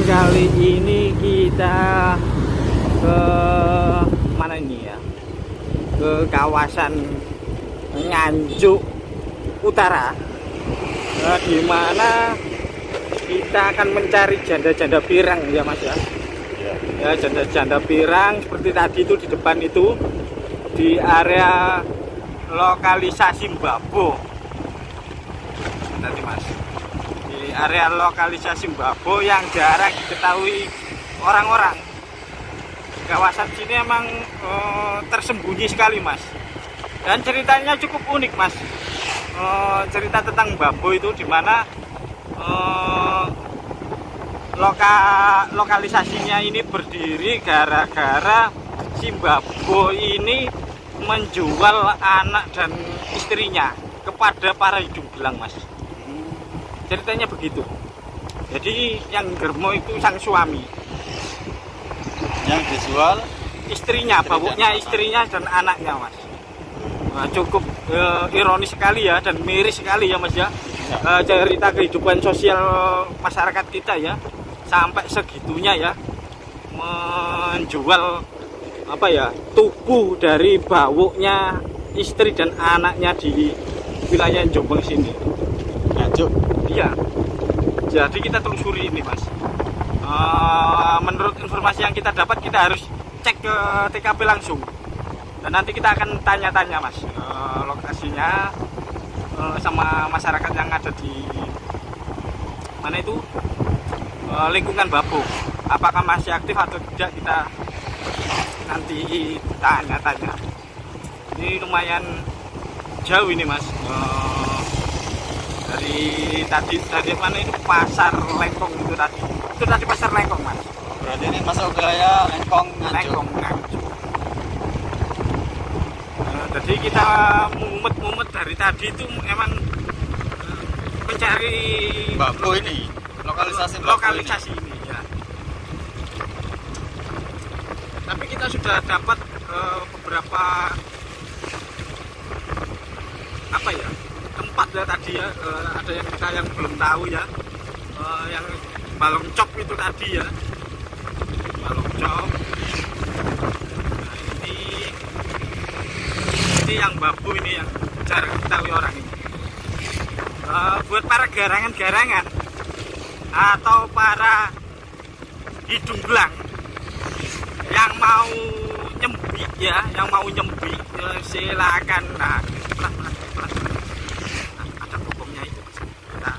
kali ini kita ke mana ini ya? Ke kawasan Nganjuk Utara, di mana kita akan mencari janda-janda pirang ya Mas ya. Ya, janda-janda pirang seperti tadi itu di depan itu, di area lokalisasi Mbabo. Nanti Mas, di area lokalisasi Mbabo yang jarang diketahui orang-orang. Kawasan sini emang tersembunyi sekali Mas, dan ceritanya cukup unik Mas. Cerita tentang Mbabo itu dimana lokalisasinya ini berdiri gara-gara si Mbabo ini menjual anak dan istrinya kepada para hidung belang Mas. Ceritanya begitu. Jadi yang germo itu sang suami, yang dijual istrinya, bapaknya istrinya dan anaknya Mas. Nah, cukup ironis sekali ya, dan miris sekali ya Mas ya. Cerita kehidupan sosial masyarakat kita ya, sampai segitunya ya, menjual apa ya, tubuh dari bawuknya istri dan anaknya di wilayah Jombang sini. Nganjuk. Iya. Jadi kita telusuri ini Mas. Menurut informasi yang kita dapat, kita harus cek ke TKP langsung, dan nanti kita akan tanya-tanya Mas lokasinya sama masyarakat yang ada di mana itu, lingkungan Mbabo, apakah masih aktif atau tidak, kita nanti tanya-tanya. Ini lumayan jauh ini Mas, dari tadi mana itu pasar Lengkong itu tadi pasar Lengkong Mas. Berarti ini masuk wilayah Lengkong Nganjuk. Jadi kita mumet dari tadi itu emang mencari Mbabo ini, lokalisasi ini ya. Tapi kita sudah dapat beberapa apa ya, tempat ya tadi ya, ada yang kita yang belum tahu ya, yang balong cop itu tadi ya, balong cop. Ini yang Mbabo ini yang jarang diketahui orang ini. Buat para garangan-garangan atau para hidung belang yang mau nyembi ya, silakan. Nah, ada bokongnya itu kita nah,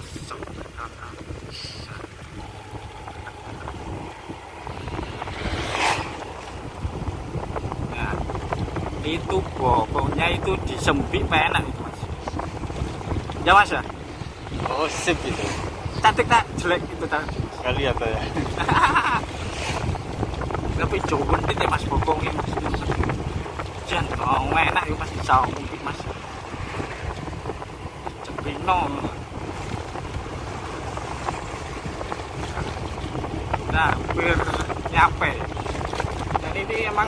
itu bokongnya itu disembik penak itu Mas ya Mas ya. Oh sip itu. Cantik tak jelek itu tak Sekali apa ya? tapi jauh nih Mas bokongnya Mas. Jangan enak ya Mas, bisa mungkin Mas. Cepino. Nah, hampir nyampe. Dan ini emang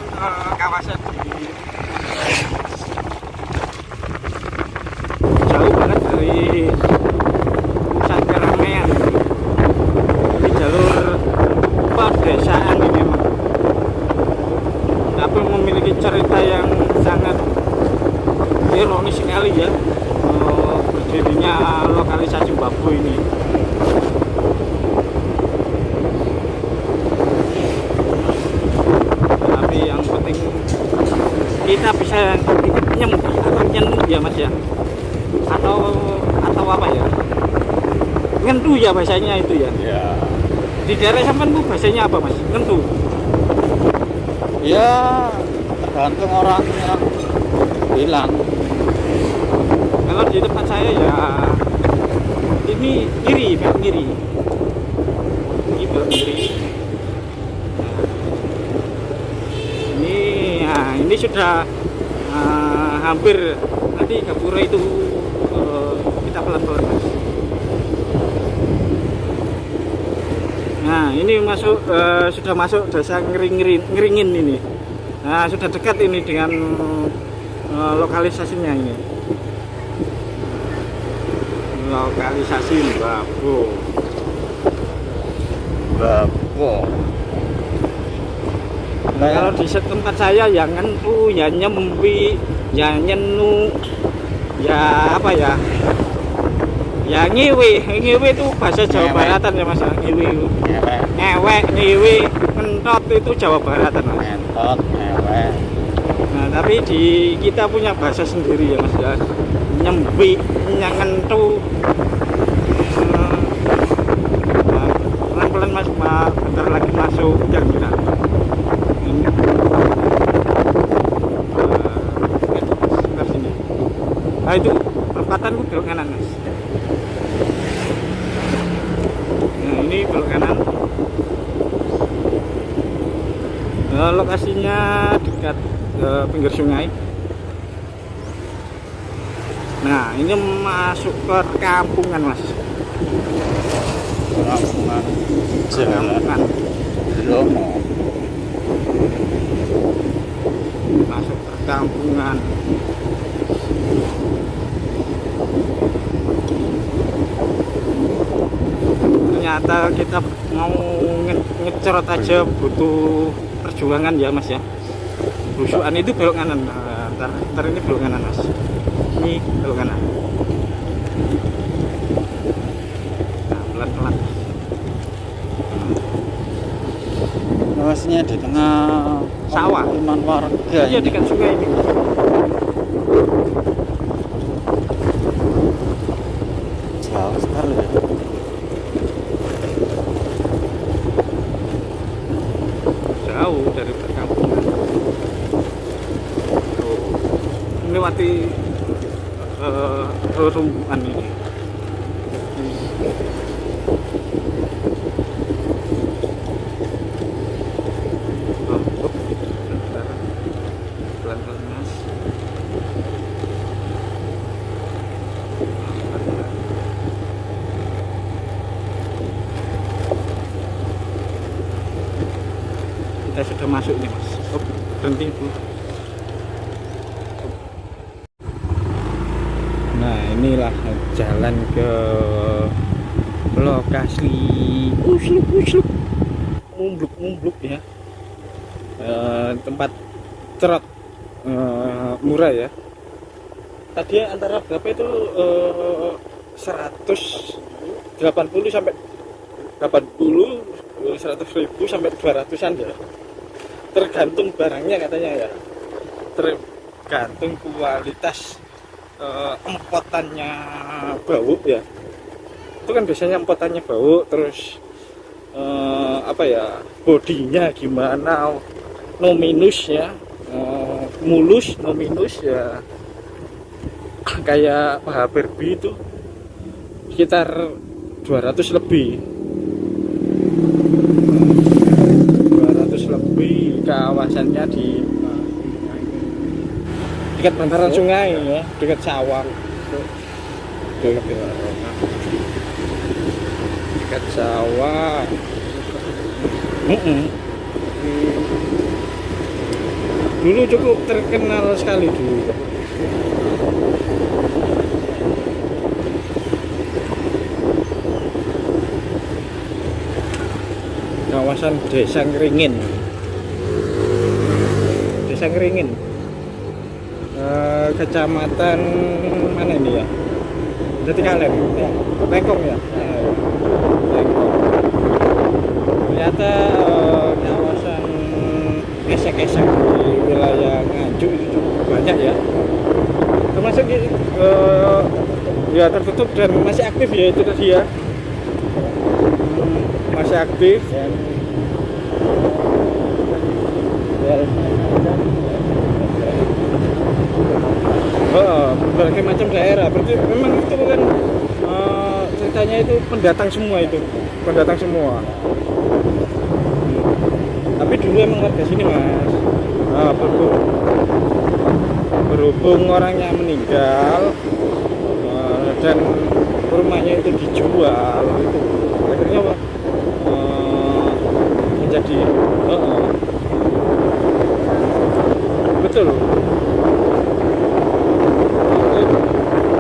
kawasan di jauh banget dari pusat keramaian. Di jalur pedesaan ini memang, tapi memiliki cerita yang sangat ironis sekali ya, berdirinya lokalisasi Mbabo ini. Tapi yang penting kita bisa nyembi atau nyentuh ya Mas ya, atau apa ya, ngentu ya bahasanya itu ya. Ya. Di daerah sampean bu bahasanya apa Mas, ngentu? Ya tergantung orang yang bilang. Kalau di tempat saya ya ini ngiri, belok ngiri. Ini belok ngiri. Ini sudah hampir nanti Gapura itu, kita pelan-pelan Mas. Nah ini masuk, sudah masuk desa Ngeringin ini. Nah sudah dekat ini dengan lokalisasinya ini. Lokalisasi Mbabo. Wah. Nah, kalau di tempat saya ya ngentu, ya nyempi, ya nyenu, ya apa ya? Ya ngiwi itu bahasa Jawa Ngewek. Baratan ya Mas. Ngiwi. Ngewek. Ngewek, ngiwi, ngentot itu Jawa Baratan Mas. Ngentot, ngewek. Nah, tapi di kita punya bahasa sendiri ya Mas ya. Nyempi, nyentu. Pelan-pelan Mas, bentar lagi masuk kira-kira. Ini. Sebentar sini. Nah, itu perempatan belok kanan Mas. Nah, ini belok kanan. Lokasinya dekat pinggir sungai. Nah, ini masuk ke kampungan Mas. Kampungan. Jalan. Kampungan. Lomo. Masuk ke kampungan. Ternyata kita mau ngecerot aja butuh perjuangan ya Mas ya. Busukan itu belok kanan. Nah, ntar ini belok kanan Mas. Ini belok kanan. Nah, pelan-pelan. Lokasinya di tengah Sawah. pemukiman warga. Iya dekat sungai ini. Jauh sekali ya. Jauh dari perkampungan. Tuh, melewati rumpukan ini. Pelan-pelan Mas. Kita sudah masuk nih Mas. Berhenti Bu. Nah, inilah jalan ke lokasi usluk mumbluk ya. Tempat cerot murah ya. Tadi antara berapa itu 180 sampai 100.000 sampai 200-an ya. Tergantung barangnya katanya ya. Tergantung kualitas empotannya bau ya. Itu kan biasanya empotannya bau, terus apa ya, bodinya gimana, no minus ya, mulus no minus ya, kayak paha Barbie itu sekitar 200 lebih. 200 lebih, kawasannya di dekat bantaran sungai ya, dekat sawah. Dekat sawah. Dulu cukup terkenal sekali dulu. Kawasan Desa Ngeringin. Desa Ngeringin. Kecamatan mana ini ya? Jatikalen. Lengkong ya. Lengkong. Ternyata kawasan esek-esek di wilayah Nganjuk itu cukup banyak ya. Termasuk ya tertutup dan masih aktif ya itu tadi ya. Masih aktif. Berbagai macam daerah. Berarti memang itu kan ceritanya itu pendatang semua itu, pendatang semua. Tapi dulu emang warga sini Mas. Berhubung orangnya meninggal dan rumahnya itu dijual, itu akhirnya menjadi betul.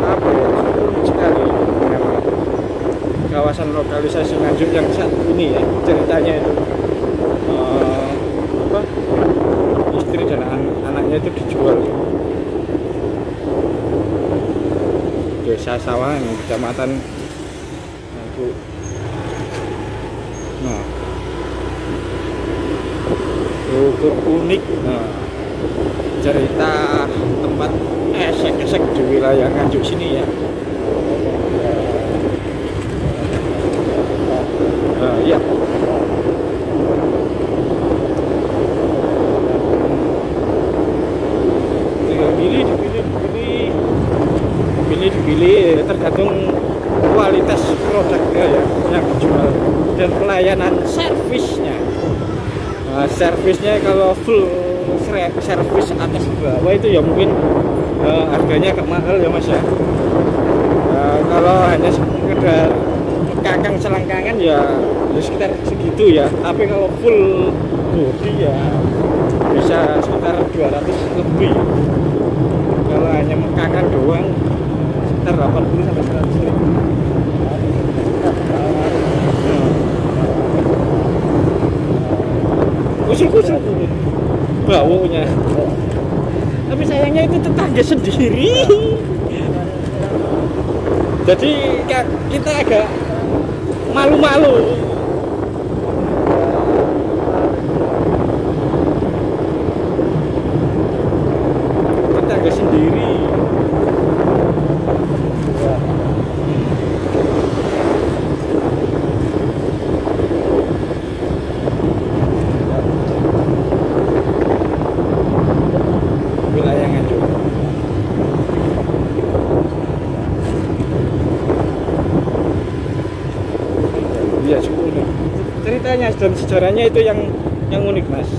Apa ya, sulit sekali memang kawasan lokalisasi Nganjuk yang saat ini ya, ceritanya itu apa, istri dan anaknya itu dijual. Desa Sawangan, Kecamatan Nganjuk. Nah, cukup unik. Nah, cerita tempat esek-esek di wilayah Nganjuk sini ya. Iya. Tinggal dipilih, tergantung kualitas produknya ya yang dijual dan pelayanan servisnya. Nah, servisnya kalau full servis atas bawah itu ya mungkin harganya agak mahal ya mas ya. Kalau hanya sekedar kakang selangkangan ya sekitar segitu ya, tapi kalau full body ya bisa sekitar 200 lebih. Kalau hanya mengkakang doang sekitar 80 sampai 100 ribu. Kusuk-kusuk baunya, tapi sayangnya itu tetangga sendiri. Jadi kita agak malu-malu. Tetangga sendiri. Wilayah Nganjuk. Iya, cukup unik. Ceritanya dan sejarahnya itu yang unik mas.